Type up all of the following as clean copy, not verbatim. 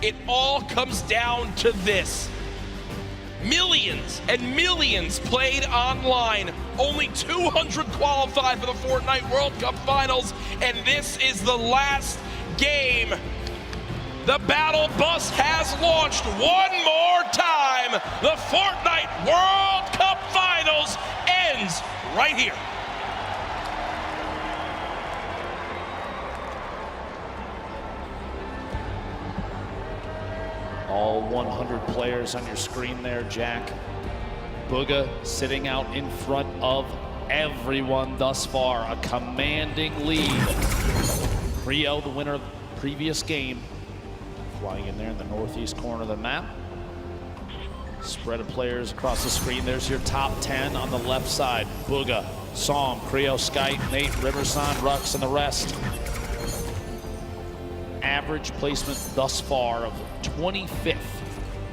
it all comes down to this. Millions and millions played online. Only 200 qualified for the Fortnite World Cup Finals, and this is the last game. The battle bus has launched one more time. The Fortnite World Cup Finals ends right here. All 100 players on your screen there, Jack. Booga sitting out in front of everyone thus far. A commanding lead. Creo, the winner of the previous game, flying in there in the northeast corner of the map. Spread of players across the screen. There's your top 10 on the left side. Booga, Psalm, Creo, Skype, Nate, Riverson, Rux, and the rest. Average placement thus far of 25th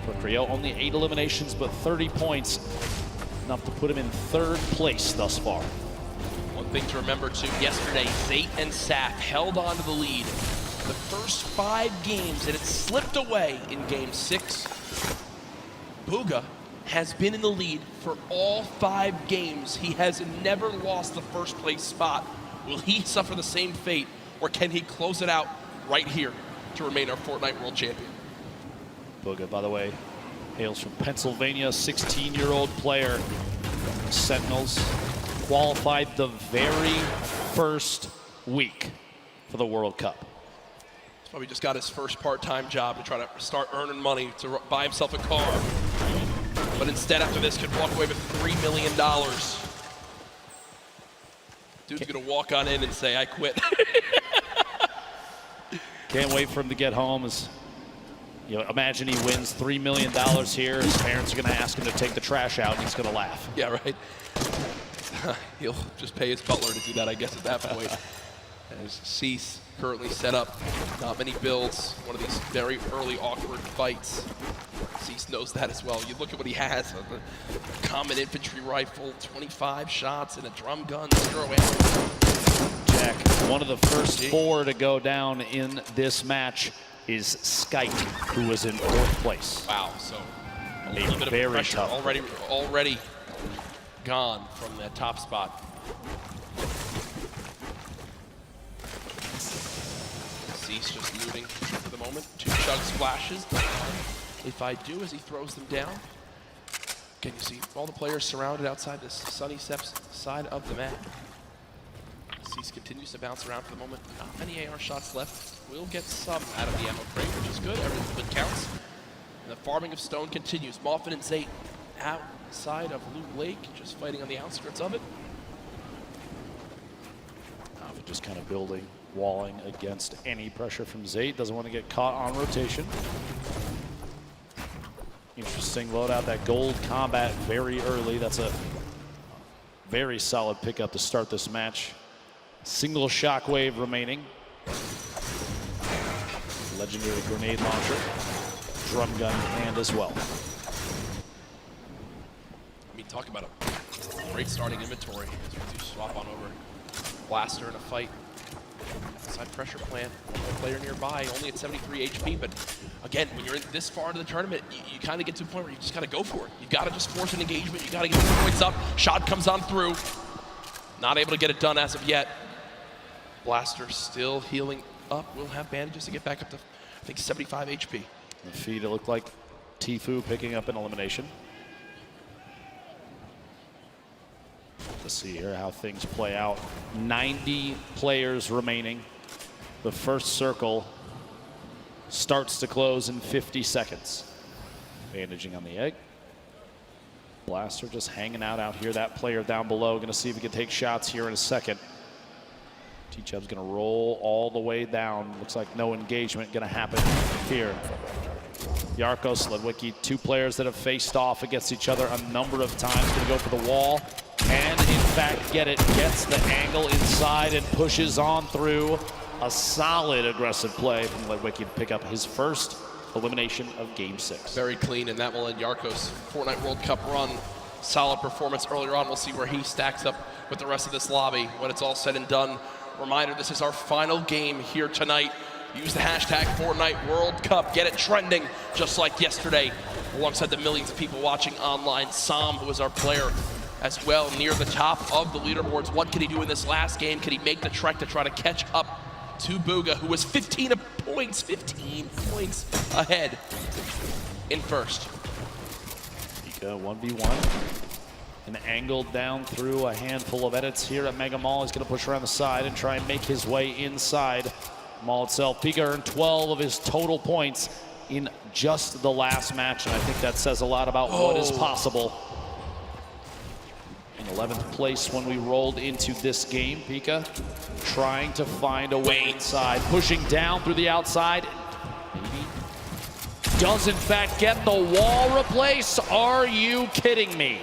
for Creo. Only 8 eliminations, but 30 points. Enough to put him in 3rd place thus far. One thing to remember too, yesterday, Zate and Saf held on to the lead the first 5 games, and it slipped away in game 6. Booga has been in the lead for all 5 games. He has never lost the first place spot. Will he suffer the same fate, or can he close it out right here to remain our Fortnite World Champion? Booga, by the way, hails from Pennsylvania, 16-year-old player. Sentinels qualified the very first week for the World Cup. He's probably just got his first part-time job to try to start earning money to buy himself a car. But instead, after this, could walk away with $3 million. Dude's gonna walk on in and say, I quit. Can't wait for him to get home. As you know, imagine he wins $3 million here. His parents are going to ask him to take the trash out, and he's going to laugh. Yeah, right. He'll just pay his butler to do that, I guess, at that point. As Cease currently set up, not many builds. One of these very early awkward fights. Cease knows that as well. You look at what he has: a common infantry rifle, 25 shots, and a drum gun, 0 ammo. Jack, one of the first 4 to go down in this match is Skype, who was in 4th place. Wow, so a little bit of pressure already gone from that top spot. Cease just looting for the moment. 2 chug splashes. If I do, as he throws them down. Can you see all the players surrounded outside this Sunny Steps side of the map? Cease continues to bounce around for the moment. Not many AR shots left. Will get some out of the ammo crate, which is good. Every bit counts. And the farming of stone continues. Moffin and Zate outside of Loot Lake, just fighting on the outskirts of it. Just kind of building, walling against any pressure from Zate. Doesn't want to get caught on rotation. Interesting loadout. That gold combat very early. That's a very solid pickup to start this match. Single shockwave remaining. Legendary grenade launcher. Drum gun in hand as well. I mean, talk about a great starting inventory. As you swap on over. Blaster in a fight. Side pressure plant. One player nearby, only at 73 HP. But again, when you're in this far into the tournament, you kind of get to a point where you just got to go for it. You got to just force an engagement. You got to get the points up. Shot comes on through. Not able to get it done as of yet. Blaster still healing up. We'll have bandages to get back up to, I think, 75 HP. The feed, it looked like Tfue picking up an elimination. Let's see here how things play out. 90 players remaining. The first circle starts to close in 50 seconds. Bandaging on the egg. Blaster just hanging out here. That player down below. Going to see if he can take shots here in a second. T-Chub's going to roll all the way down. Looks like no engagement going to happen here. Yarko, Sledwicki, 2 players that have faced off against each other a number of times. Going to go for the wall. And in fact get it, gets the angle inside and pushes on through. A solid aggressive play from Ledwicki to pick up his first elimination of Game 6. Very clean, and that will end Yarko's Fortnite World Cup run. Solid performance earlier on. We'll see where he stacks up with the rest of this lobby when it's all said and done. Reminder, this is our final game here tonight. Use the hashtag Fortnite World Cup. Get it trending just like yesterday. Alongside the millions of people watching online, Sam, who is our player as well, near the top of the leaderboards. What could he do in this last game? Could he make the trek to try to catch up to Booga, who was 15 points ahead in first? Pika 1v1. And angled down through a handful of edits here at Mega Mall. He's going to push around the side and try and make his way inside Mall itself. Pika earned 12 of his total points in just the last match, and I think that says a lot about what is possible. In 11th place when we rolled into this game, Pika trying to find a way inside, pushing down through the outside. Maybe does in fact get the wall replaced. Are you kidding me?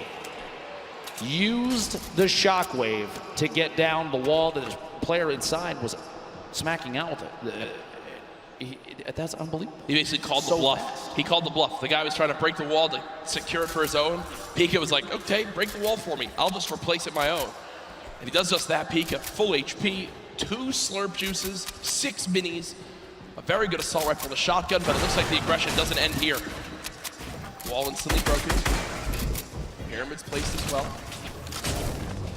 Used the shockwave to get down the wall that his player inside was smacking out with it. That's unbelievable. He basically called the bluff. He called the bluff. The guy was trying to break the wall to secure it for his own. Pika was like, okay, break the wall for me. I'll just replace it my own. And he does just that. Pika, full HP, 2 slurp juices, 6 minis, a very good assault rifle, the shotgun, but it looks like the aggression doesn't end here. Wall instantly broken. Pyramids placed as well.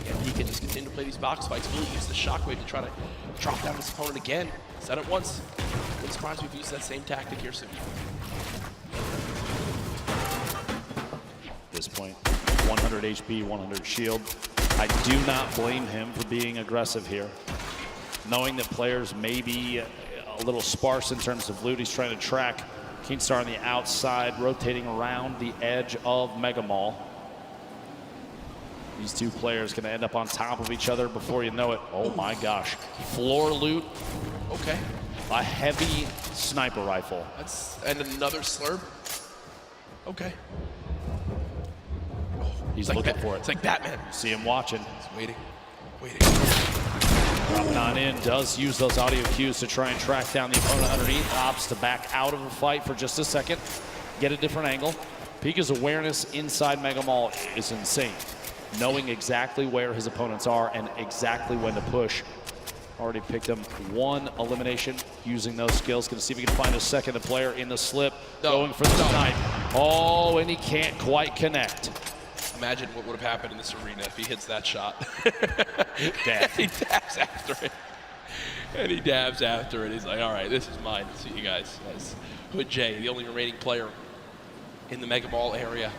And he can just continue to play these box fights. Really use the shockwave to try to drop down his opponent again. Said it once. Wouldn't surprise me if we use that same tactic here soon. At this point, 100 HP, 100 shield. I do not blame him for being aggressive here. Knowing that players may be a little sparse in terms of loot, he's trying to track Keenstar on the outside, rotating around the edge of Mega Mall. These two players going to end up on top of each other before you know it. Oh my gosh. Floor loot. Okay. A heavy sniper rifle. And another slurp. Okay. He's looking for it. It's like Batman. See him watching. He's waiting. Dropping on in, does use those audio cues to try and track down the opponent underneath. Opts to back out of the fight for just a second. Get a different angle. Pika's awareness inside Mega Mall is insane. Knowing exactly where his opponents are and exactly when to push. Already picked him 1 elimination using those skills. Gonna see if he can find a second player in the slip. Going for the snipe. Oh, and he can't quite connect. Imagine what would have happened in this arena if he hits that shot. Death. He dabs after it. And he dabs after it. He's like, all right, this is mine. See you guys. As Hood J, the only remaining player in the Mega Mall area.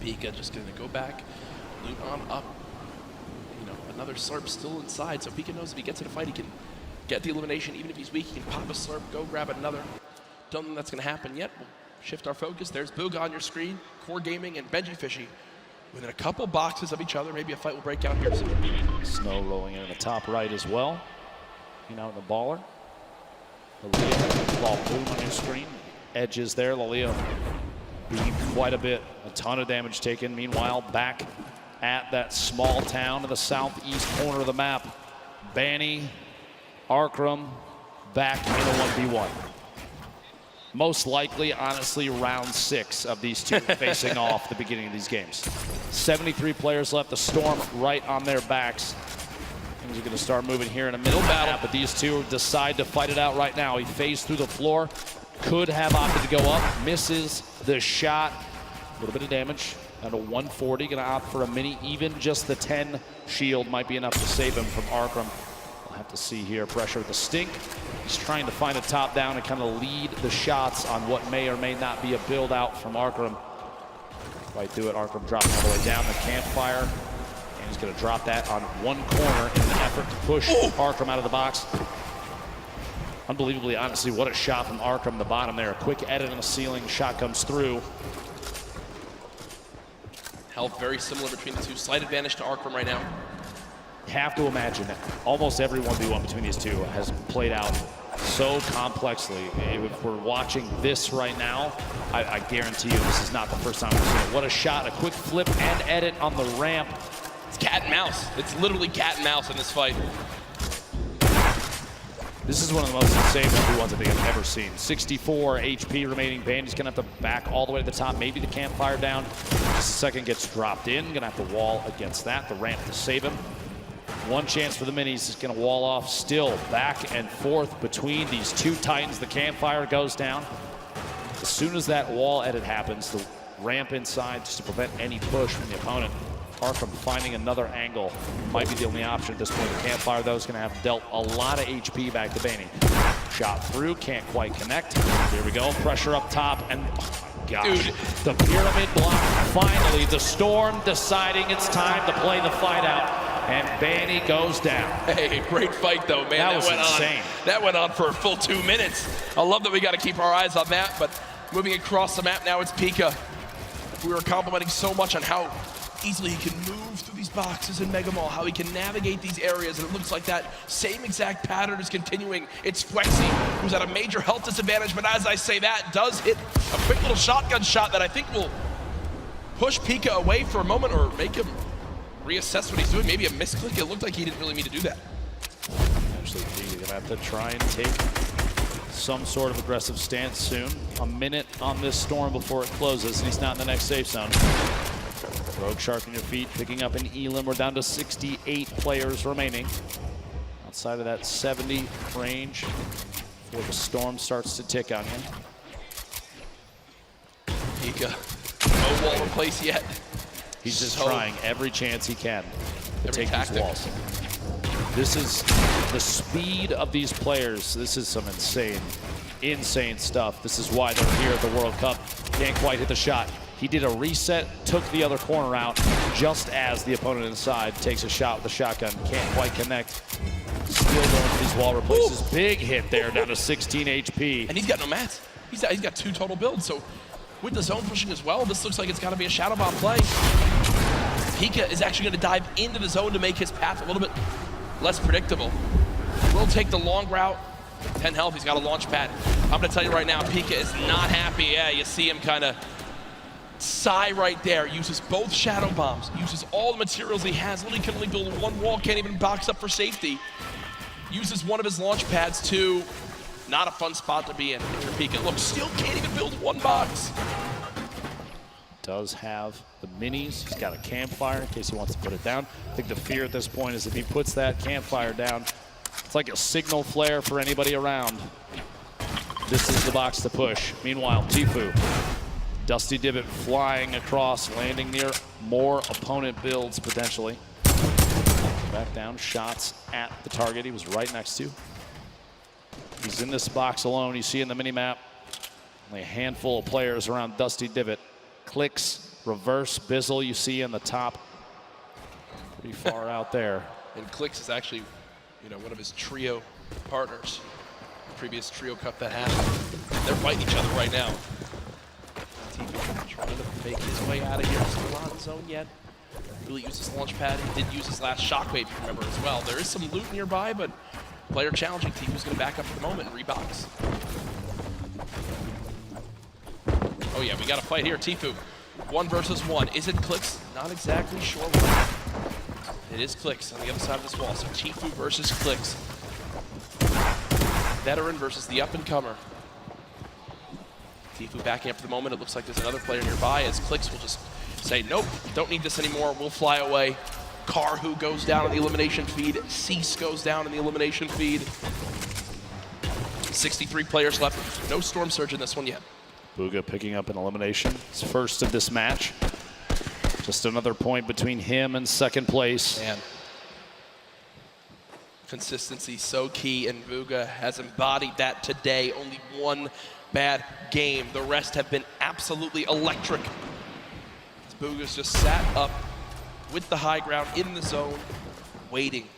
Pika just gonna go back, loot on up. You know, another slurp still inside, so Pika knows if he gets in a fight, he can get the elimination. Even if he's weak, he can pop a slurp, go grab another. Don't think that's gonna happen yet. We'll shift our focus. There's Booga on your screen, Core Gaming and Benji Fishy. Within a couple boxes of each other, maybe a fight will break out here soon. Snow rolling in the top right as well. Out in the baller. Lalia, ball boom on your screen. Edges there, Lalia beat quite a bit. A ton of damage taken. Meanwhile, back at that small town in the southeast corner of the map. Banny, Arkram, back in a 1v1. Most likely, honestly, round 6 of these two facing off the beginning of these games. 73 players left. The Storm right on their backs. Things are going to start moving here in a middle battle, but these two decide to fight it out right now. He phased through the floor. Could have opted to go up, misses the shot. A little bit of damage, down to 140, gonna opt for a mini. Even just the 10 shield might be enough to save him from Arkram. We'll have to see here, pressure with the stink. He's trying to find a top down and kind of lead the shots on what may or may not be a build out from Arkram. Right through it, Arkram dropping all the way down the campfire. And he's gonna drop that on one corner in an effort to push Arkram out of the box. Unbelievably, honestly, what a shot from Arkram, the bottom there. A quick edit on the ceiling, shot comes through. Health very similar between the two. Slight advantage to Arkram right now. You have to imagine that almost every 1v1 between these two has played out so complexly. If we're watching this right now, I guarantee you this is not the first time we've seen it. What a shot, a quick flip and edit on the ramp. It's cat and mouse. It's literally cat and mouse in this fight. This is one of the most insane 1v1s I think I've ever seen. 64 HP remaining. Bandy's gonna have to back all the way to the top. Maybe the campfire down. Just a second, gets dropped in. Gonna have to wall against that. The ramp to save him. One chance for the minis is going to wall off. Still back and forth between these two titans. The campfire goes down. As soon as that wall edit happens, the ramp inside just to prevent any push from the opponent. Apart from finding another angle, might be the only option at this point. The campfire, though, is going to have dealt a lot of HP back to Bainey. Shot through, can't quite connect. Here we go, pressure up top, and oh my gosh, dude. The pyramid block. Finally, the Storm deciding it's time to play the fight out, and Bainey goes down. Hey, great fight, though, man. That was insane. That went on for a full 2 minutes. I love that we got to keep our eyes on that, but moving across the map now, it's Pika. We were complimenting so much on how easily he can move through these boxes in Mega Mall, how he can navigate these areas, and it looks like that same exact pattern is continuing. It's Flexi, who's at a major health disadvantage, but as I say that, does hit a quick little shotgun shot that I think will push Pika away for a moment or make him reassess what he's doing. Maybe a misclick. It looked like he didn't really mean to do that. Actually, Pika gonna have to try and take some sort of aggressive stance soon. A minute on this Storm before it closes, and he's not in the next safe zone. Rogue Shark on your feet, picking up an Elim. We're down to 68 players remaining. Outside of that 70 range before the Storm starts to tick on him. Pika, no wall in place yet. He's just trying every chance he can to take these walls. This is the speed of these players. This is some insane stuff. This is why they're here at the World Cup. Can't quite hit the shot. He did a reset, took the other corner out, just as the opponent inside takes a shot with the shotgun. Can't quite connect. Still going for these wall replaces. Ooh. Big hit there, down to 16 HP. And he's got no mats. He's got 2 total builds, so with the zone pushing as well, this looks like it's got to be a Shadow Bomb play. Pika is actually going to dive into the zone to make his path a little bit less predictable. Will take the long route. 10 health, he's got a launch pad. I'm going to tell you right now, Pika is not happy. Yeah, you see him kind of sigh right there. Uses both Shadow Bombs, uses all the materials he has. Literally can only build one wall, can't even box up for safety. Uses one of his launch pads too. Not a fun spot to be in for Pika. Look, still can't even build one box. Does have the minis. He's got a campfire in case he wants to put it down. I think the fear at this point is if he puts that campfire down, it's like a signal flare for anybody around. This is the box to push. Meanwhile, Tfue, Dusty Divot flying across, landing near more opponent builds potentially. Back down, shots at the target he was right next to. He's in this box alone. You see in the mini-map, only a handful of players around Dusty Divot. Clicks, reverse, Bizzle you see in the top. Pretty far out there. And Clicks is actually, one of his trio partners. Previous trio cup that happened. They're fighting each other right now. Tfue trying to make his way out of here. Still not in zone yet. Really used his launch pad. He did use his last shockwave, if you remember, as well. There is some loot nearby, but player challenging. Tfue's going to back up for the moment and rebox. Oh yeah, we got a fight here. Tfue, 1 versus 1. Is it Clicks? Not exactly sure what. It is Clicks on the other side of this wall. So Tfue versus Clicks. Veteran versus the up-and-comer. Tfue backing up for the moment. It looks like there's another player nearby as Clicks will just say, nope, don't need this anymore. We'll fly away. Karhu goes down in the elimination feed. Cease goes down in the elimination feed. 63 players left. No Storm Surge in this one yet. Bugha picking up an elimination. His first of this match. Just another point between him and second place. Man. Consistency so key, and Bugha has embodied that today. Only 1 bad game. The rest have been absolutely electric. Bugha's just sat up with the high ground in the zone, waiting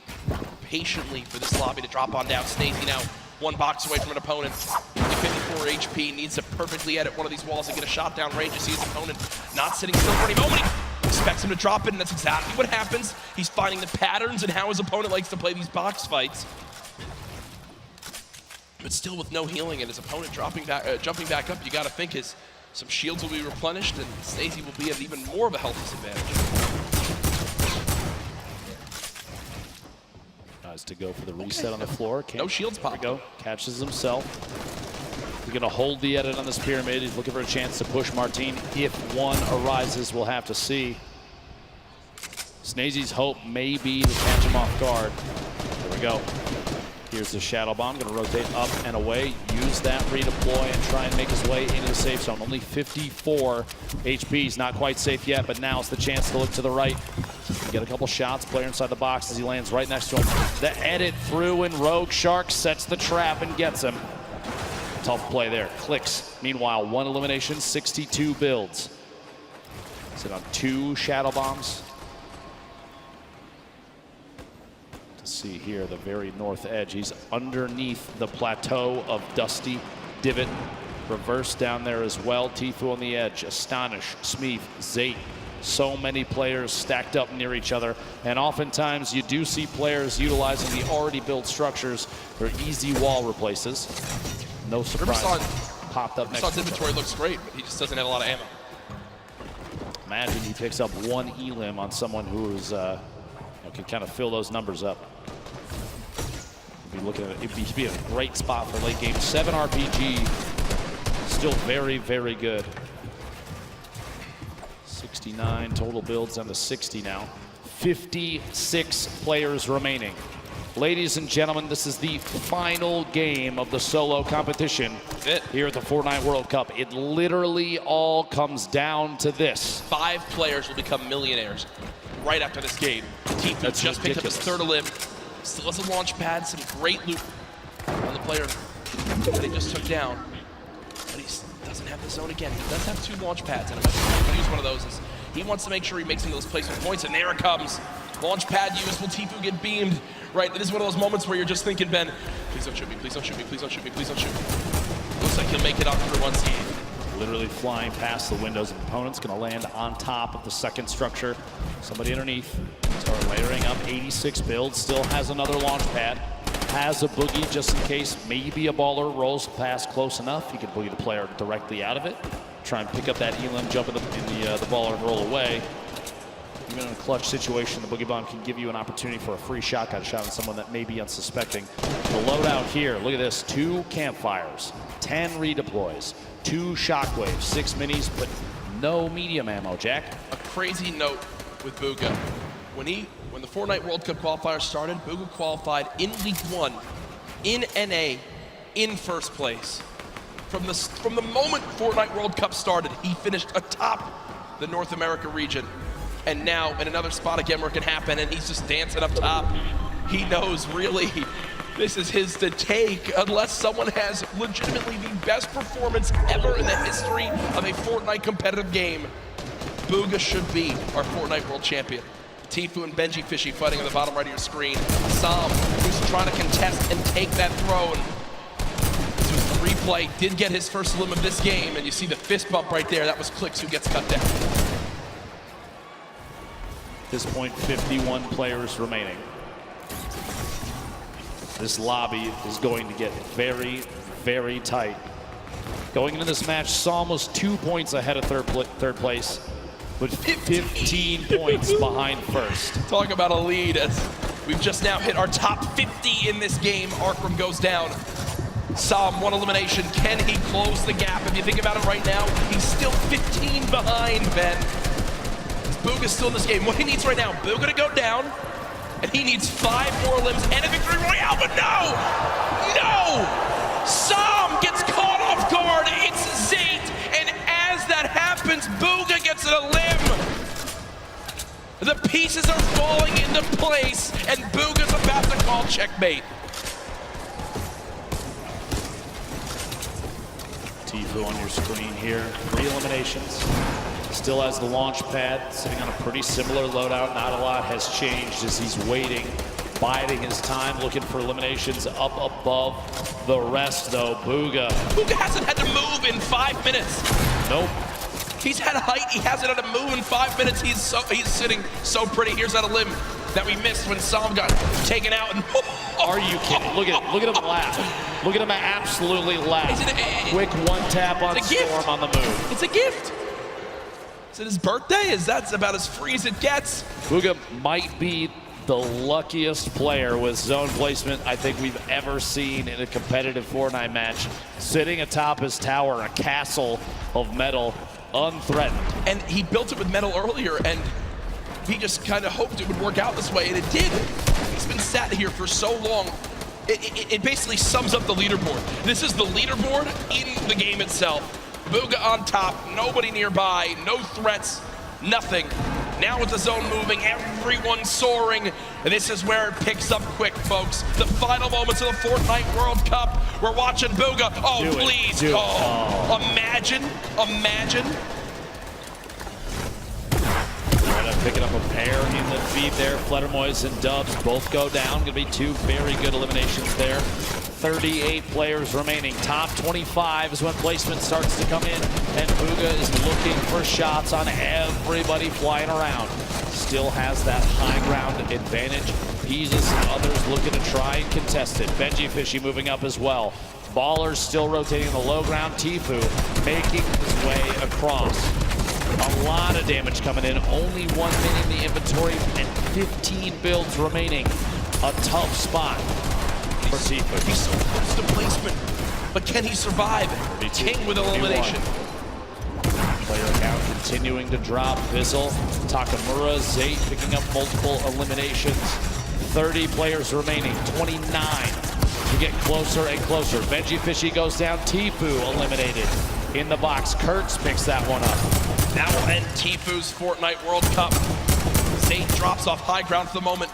patiently for this lobby to drop on down. Snazy now 1 box away from an opponent. Only 54 HP, needs to perfectly edit one of these walls and get a shot down range. You see his opponent not sitting still for any moment. He expects him to drop it, and that's exactly what happens. He's finding the patterns and how his opponent likes to play these box fights. But still with no healing and his opponent jumping back up, you got to think some shields will be replenished and Snazy will be at even more of a health disadvantage. Tries to go for the reset on the floor. No shields pop. There we go. Catches himself. He's going to hold the edit on this pyramid. He's looking for a chance to push Martine. If one arises, we'll have to see. Snazy's hope may be to catch him off guard. Here we go. Here's the Shadow Bomb, gonna rotate up and away, use that redeploy and try and make his way into the safe zone. Only 54 HP, he's not quite safe yet, but now's the chance to look to the right. Get a couple shots, player inside the box as he lands right next to him. The edit through and Rogue Shark sets the trap and gets him. Tough play there, clicks. Meanwhile, 1 elimination, 62 builds. Sit on 2 Shadow Bombs. See here, the very north edge. He's underneath the plateau of Dusty Divot. Reverse down there as well. Tfue on the edge. Astonish, Smeeth, Zate. So many players stacked up near each other. And oftentimes you do see players utilizing the already built structures for easy wall replaces. No surprise. Popped up next to him. Inventory looks great, but he just doesn't have a lot of ammo. Imagine he picks up 1 elim on someone who's can kind of fill those numbers up. It'd be a great spot for late game. 7 RPG, still very, very good. 69 total builds down to 60 now. 56 players remaining. Ladies and gentlemen, this is the final game of the solo competition here at the Fortnite World Cup. It literally all comes down to this. 5 players will become millionaires right after this game. Tfue just picked up his 3rd elim. Still has a launch pad, some great loot on the player that he just took down. But he doesn't have the zone again. He does have 2 launch pads, and I'm going to use one of those. He wants to make sure he makes some of those placement points, and there it comes. Launch pad used. Will Tfue get beamed? Right, this is one of those moments where you're just thinking, Ben, please don't shoot me, please don't shoot me, please don't shoot me, please don't shoot me. Looks like he'll make it up for one seed. Literally flying past the windows of opponents, gonna land on top of the 2nd structure. Somebody underneath, start layering up, 86 builds, still has another launch pad, has a boogie just in case maybe a baller rolls past close enough. He can boogie the player directly out of it, try and pick up that elim, jump in the baller and roll away. Even in a clutch situation, the Boogie Bomb can give you an opportunity for a free shotgun shot on someone that may be unsuspecting. The loadout here, look at this, 2 campfires, 10 redeploys, 2 shockwaves, 6 minis, but no medium ammo, Jack. A crazy note with Booga. When the Fortnite World Cup qualifier started, Booga qualified in Week 1, in NA, in 1st place. From the moment Fortnite World Cup started, he finished atop the North America region. And now in another spot again where it can happen, and he's just dancing up top. He knows really this is his to take unless someone has legitimately the best performance ever in the history of a Fortnite competitive game. Booga should be our Fortnite World Champion. Tfue and Benji Fishy fighting on the bottom right of your screen. Sam, who's trying to contest and take that throw. And this was the replay, did get his 1st elim of this game, and you see the fist bump right there. That was Clicks who gets cut down. At this point, 51 players remaining. This lobby is going to get very, very tight. Going into this match, Psalm was 2 points ahead of third place, but 15 points behind 1st. Talk about a lead as we've just now hit our top 50 in this game. Arkram goes down. Psalm, 1 elimination. Can he close the gap? If you think about it right now, he's still 15 behind, Ben. Booga's still in this game. What he needs right now, Booga to go down, and he needs 5 more limbs and a victory royale, but no! No! Psalm gets caught off guard. It's Zate, and as that happens, Booga gets a limb. The pieces are falling into place, and Booga's about to call checkmate. Tfue on your screen here, 3 eliminations. Still has the launch pad, sitting on a pretty similar loadout. Not a lot has changed as he's waiting, biding his time, looking for eliminations up above the rest, though. Booga hasn't had to move in 5 minutes. Nope. He's had height, he hasn't had to move in 5 minutes. He's sitting so pretty. Here's that limb that we missed when Psalm got taken out. And are you kidding? Look at him laugh. Look at him absolutely laugh. Quick 1 tap on Storm on the move. It's a gift. Is it his birthday? That's about as free as it gets. Booga might be the luckiest player with zone placement I think we've ever seen in a competitive Fortnite match. Sitting atop his tower, a castle of metal, unthreatened. And he built it with metal earlier, and he just kind of hoped it would work out this way, and it did. He's been sat here for so long. It basically sums up the leaderboard. This is the leaderboard in the game itself. Booga on top, nobody nearby, no threats, nothing. Now with the zone moving, everyone soaring. And this is where it picks up quick, folks. The final moments of the Fortnite World Cup. We're watching Booga. Oh, please. Imagine. Picking up a pair in the feed there. Fledermoys and Dubs both go down. Going to be two very good eliminations there. 38 players remaining. Top 25 is when placement starts to come in, and Booga is looking for shots on everybody flying around. Still has that high ground advantage. Peasus and others looking to try and contest it. Benji Fishy moving up as well. Ballers still rotating in the low ground. Tifu making his way across. A lot of damage coming in. Only 1 minute in the inventory and 15 builds remaining. A tough spot for Tifu. He's so close to placement, but can he survive? King with elimination. Player count continuing to drop. Bizzle, Takamura, Zate picking up multiple eliminations. 30 players remaining. 29 to get closer and closer. Benji Fishy goes down. Tifu eliminated. In the box, Kurtz picks that one up. Now will end Tifu's Fortnite World Cup. Zate drops off high ground for the moment.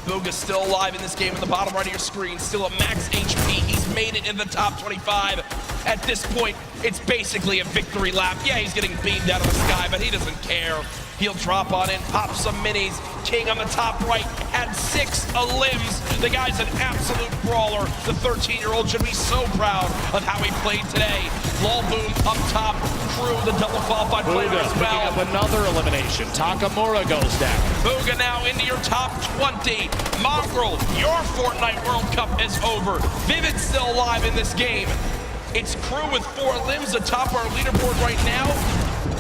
Booga's still alive in this game in the bottom right of your screen. Still at max HP. He's made it in the top 25. At this point, it's basically a victory lap. Yeah, he's getting beamed out of the sky, but he doesn't care. He'll drop on in, pop some minis. King on the top right had 6 limbs. The guy's an absolute brawler. The 13-year-old should be so proud of how he played today. Lulboom up top, Crew, the double qualified player as well. Picking up another elimination. Takamura goes down. Booga now into your top 20. Mongrel, your Fortnite World Cup is over. Vivid's still alive in this game. It's Crew with 4 limbs atop our leaderboard right now.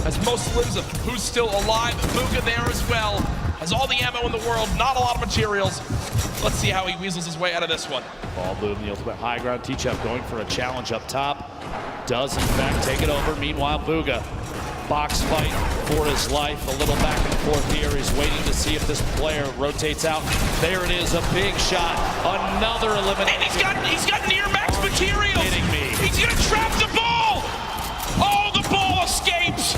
Has most limbs of who's still alive. Booga there as well. Has all the ammo in the world, not a lot of materials. Let's see how he weasels his way out of this one. Lulboom, the ultimate high ground. Teachup going for a challenge up top. Does in fact take it over. Meanwhile, Booga, box fight for his life. A little back and forth here. He's waiting to see if this player rotates out. There it is, a big shot. Another elimination. And he's got near max materials. Kidding me. He's gonna trap the ball. Oh, the ball escapes.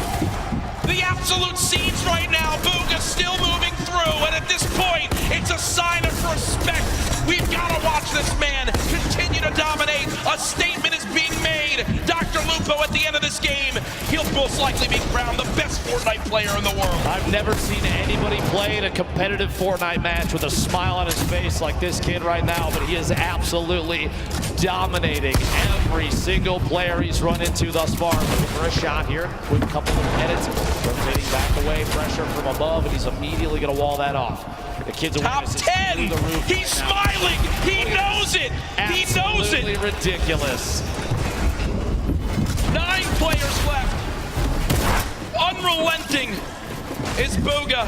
The absolute scenes right now. Booga still moving through, and at this point, it's a sign of respect. We've got to watch this man continue to dominate. A statement is being made. Dr. Lupo at the end of this game, he'll most likely be crowned the best Fortnite player in the world. I've never seen anybody play in a competitive Fortnite match with a smile on his face like this kid right now, but he is absolutely dominating every single player he's run into thus far. Looking for a shot here with a couple of edits. Rotating back away, pressure from above, and he's immediately going to wall that off. The kid's top 10. He's smiling. He knows it. He knows it. Absolutely ridiculous. 9 players left. Unrelenting is Booga.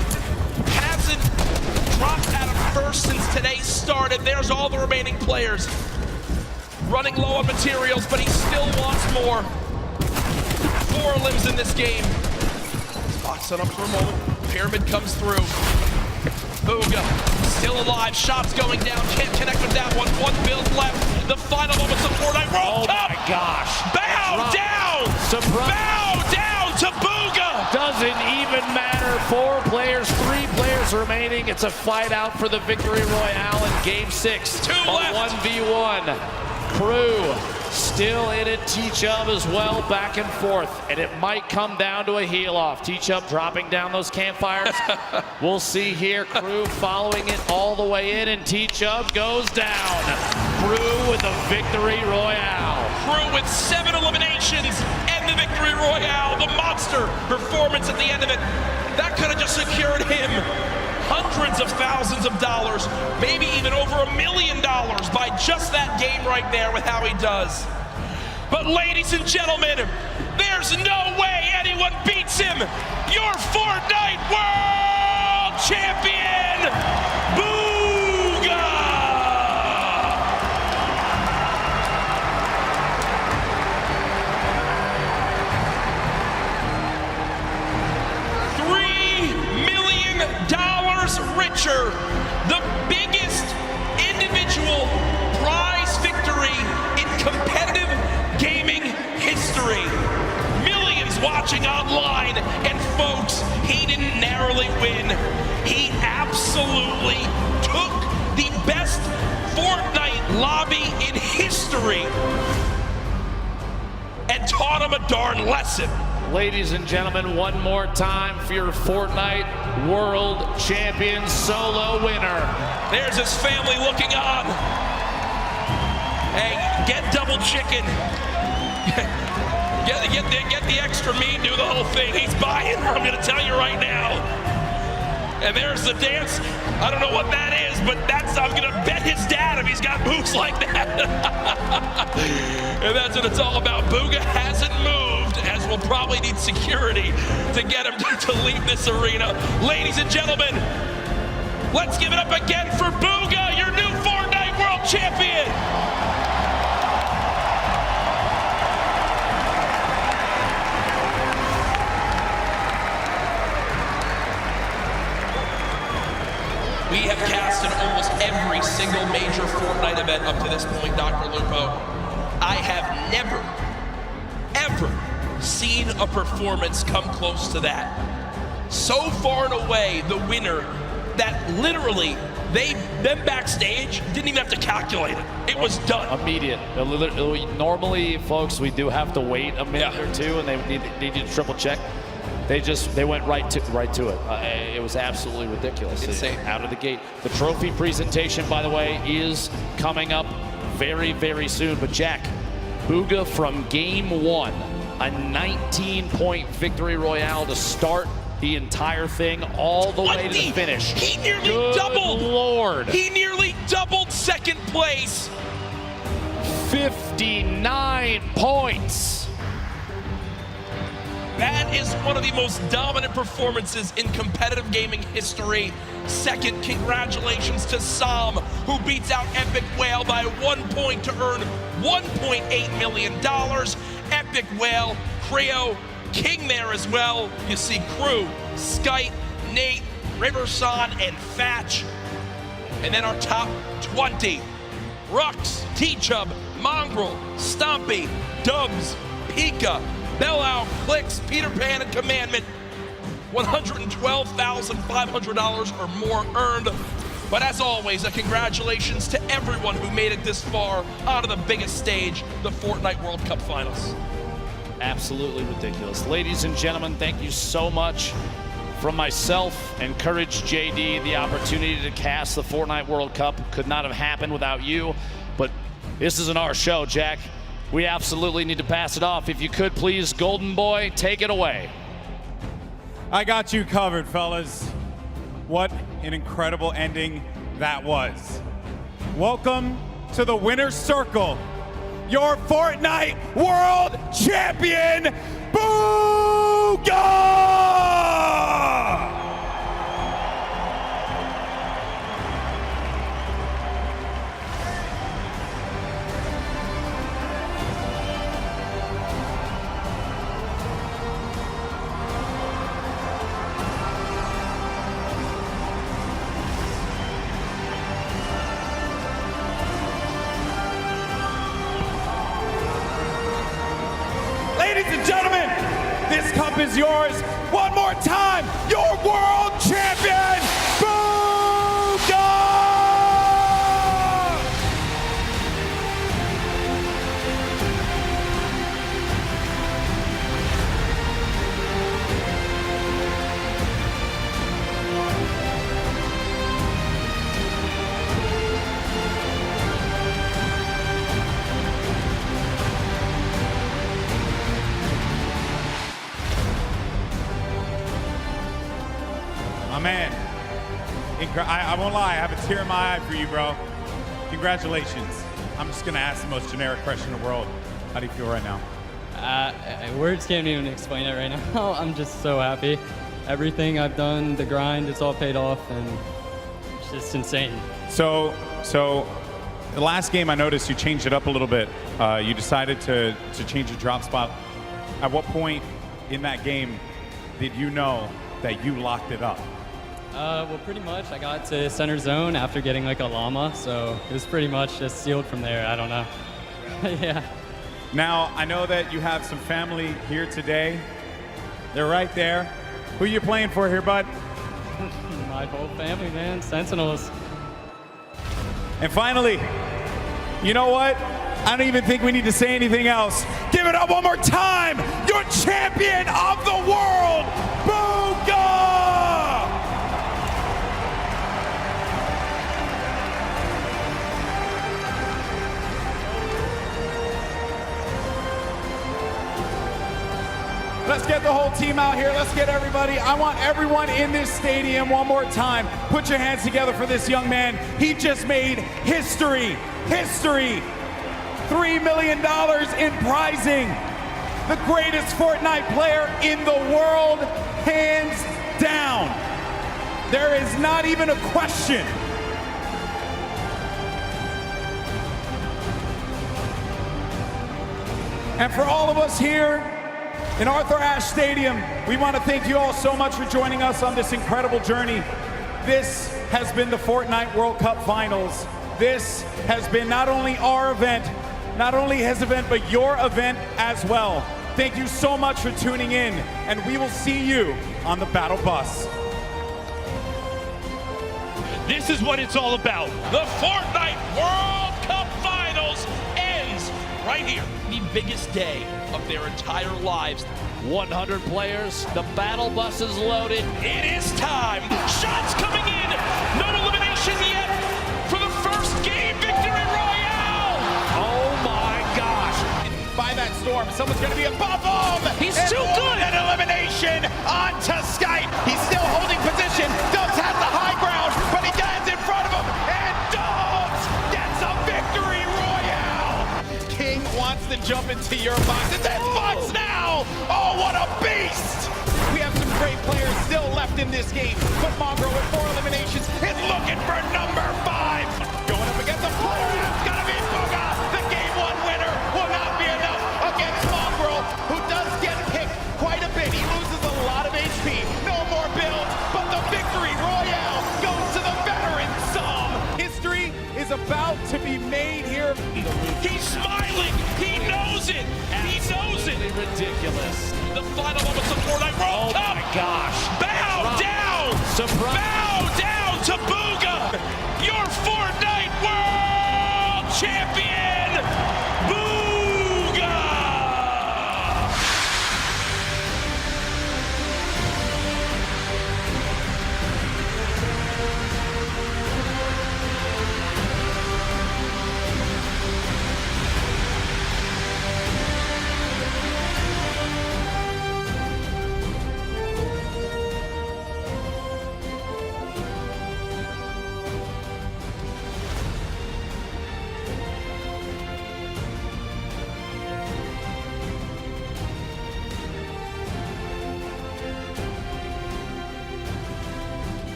Hasn't dropped out of first since today started. There's all the remaining players. Running low on materials, but he still wants more. 4 limbs in this game. Box it up for a moment. Pyramid comes through. Booga still alive. Shots going down. Can't connect with that one. 1 build left. The final moments of Fortnite World Cup. Oh my gosh. Bow down. Bow down to Booga. Doesn't even matter. 4 players, 3 players remaining. It's a fight out for the victory royale in game 6. 2 left. 1v1. Crew still in it. Teachup as well, back and forth, and it might come down to a heel off. Teachup dropping down those campfires. We'll see here. Crew following it all the way in, and Teachup goes down. Crew with the victory royale. Crew with 7 eliminations and the victory royale. The monster performance at the end of it. That could have just secured him hundreds of thousands of dollars, maybe even over $1 million by just that game right there with how he does. But ladies and gentlemen, there's no way anyone beats him. Your Fortnite World Champion, Booga! $3 million literally took the best Fortnite lobby in history and taught him a darn lesson. Ladies and gentlemen, one more time for your Fortnite World Champion solo winner. There's his family looking on. Hey, get double chicken. Get the extra meat, do the whole thing. He's buying, I'm gonna tell you right now. And there's the dance. I don't know what that is, but I'm gonna bet his dad if he's got moves like that. And that's what it's all about. Booga hasn't moved, as we'll probably need security to get him to leave this arena. Ladies and gentlemen, let's give it up again for Booga, your new Fortnite World Champion. We have cast in almost every single major Fortnite event up to this point, Dr. Lupo. I have never, ever seen a performance come close to that. So far and away, the winner that literally, them backstage didn't even have to calculate it. It was done. Immediate. Normally, folks, we do have to wait a minute or two, and they need you to triple check. They went right to it. It was absolutely ridiculous. Insane. Out of the gate. The trophy presentation, by the way, is coming up very, very soon. But Jack, Booga from game one, a 19-point victory royale to start the entire thing all the way to the finish. He nearly Good doubled. Lord. He nearly doubled second place. 59 points. That is one of the most dominant performances in competitive gaming history. Second, congratulations to Sam, who beats out Epic Whale by 1 point to earn $1.8 million. Epic Whale, Creo, King there as well. You see Crew, Skype, Nate, Riverson, and Fatch. And then our top 20, Rux, T-Chub, Mongrel, Stompy, Dubs, Pika, Bellow, Clicks, Peter Pan, and Commandment. $112,500 or more earned. But as always, a congratulations to everyone who made it this far onto the biggest stage, the Fortnite World Cup Finals. Absolutely ridiculous. Ladies and gentlemen, thank you so much. From myself and Courage JD, the opportunity to cast the Fortnite World Cup could not have happened without you. But this isn't our show, Jack. We absolutely need to pass it off. If you could, please, Golden Boy, take it away. I got you covered, fellas. What an incredible ending that was. Welcome to the winner's circle. Your Fortnite World Champion, Booga! Ladies and gentlemen, this cup is yours. One more time, your world champion, Booga! Man, I won't lie, I have a tear in my eye for you, bro. Congratulations. I'm just gonna ask the most generic question in the world. How do you feel right now? Words can't even explain it right now. I'm just so happy. Everything I've done, the grind, it's all paid off, and it's just insane. So the last game I noticed you changed it up a little bit. You decided to change your drop spot. At what point in that game did you know that you locked it up? Well, pretty much. I got to center zone after getting like a llama, so it was pretty much just sealed from there. I don't know. Yeah. Now, I know that you have some family here today. They're right there. Who you playing for here, bud? My My whole family, man. Sentinels. And finally, you know what? I don't even think we need to say anything else. Give it up one more time. Your champion of the world, Booga! Let's get the whole team out here. Let's get everybody. I want everyone in this stadium one more time. Put your hands together for this young man. He just made history. History. $3 million in prizing. The greatest Fortnite player in the world, hands down. There is not even a question. And for all of us here in Arthur Ashe Stadium, we want to thank you all so much for joining us on this incredible journey. This has been the Fortnite World Cup Finals. This has been not only our event, not only his event, but your event as well. Thank you so much for tuning in, and we will see you on the battle bus. This is what it's all about. The Fortnite World Cup Finals ends right here. The biggest day of their entire lives. 100 players, the battle bus is loaded. It is time. Shots coming in. No elimination yet for the first game victory royale. Oh my gosh. By that storm, someone's going to be above him. He's too good. An elimination onto Skype. He's still holding position. Dubs has the high ground, but he dives in front of him, and Dubs gets a victory royale. King wants to jump into your box. It's his box now. Oh, what a beast. We have some great players still left in this game, but Mongrel with 4 eliminations is looking for number 5. Going up against a player, it's gonna be Booga. The game 1 winner will not be enough against Mongrel, who does get picked quite a bit. He loses a lot of HP, no more builds, but the victory royale goes to the veteran Psalm. History is about to be made here. He's smiling. He knows it. He knows it. Ridiculous. The final moments of Fortnite World Cup. Oh my gosh. Bow down. Surprise. Bow down to Booga.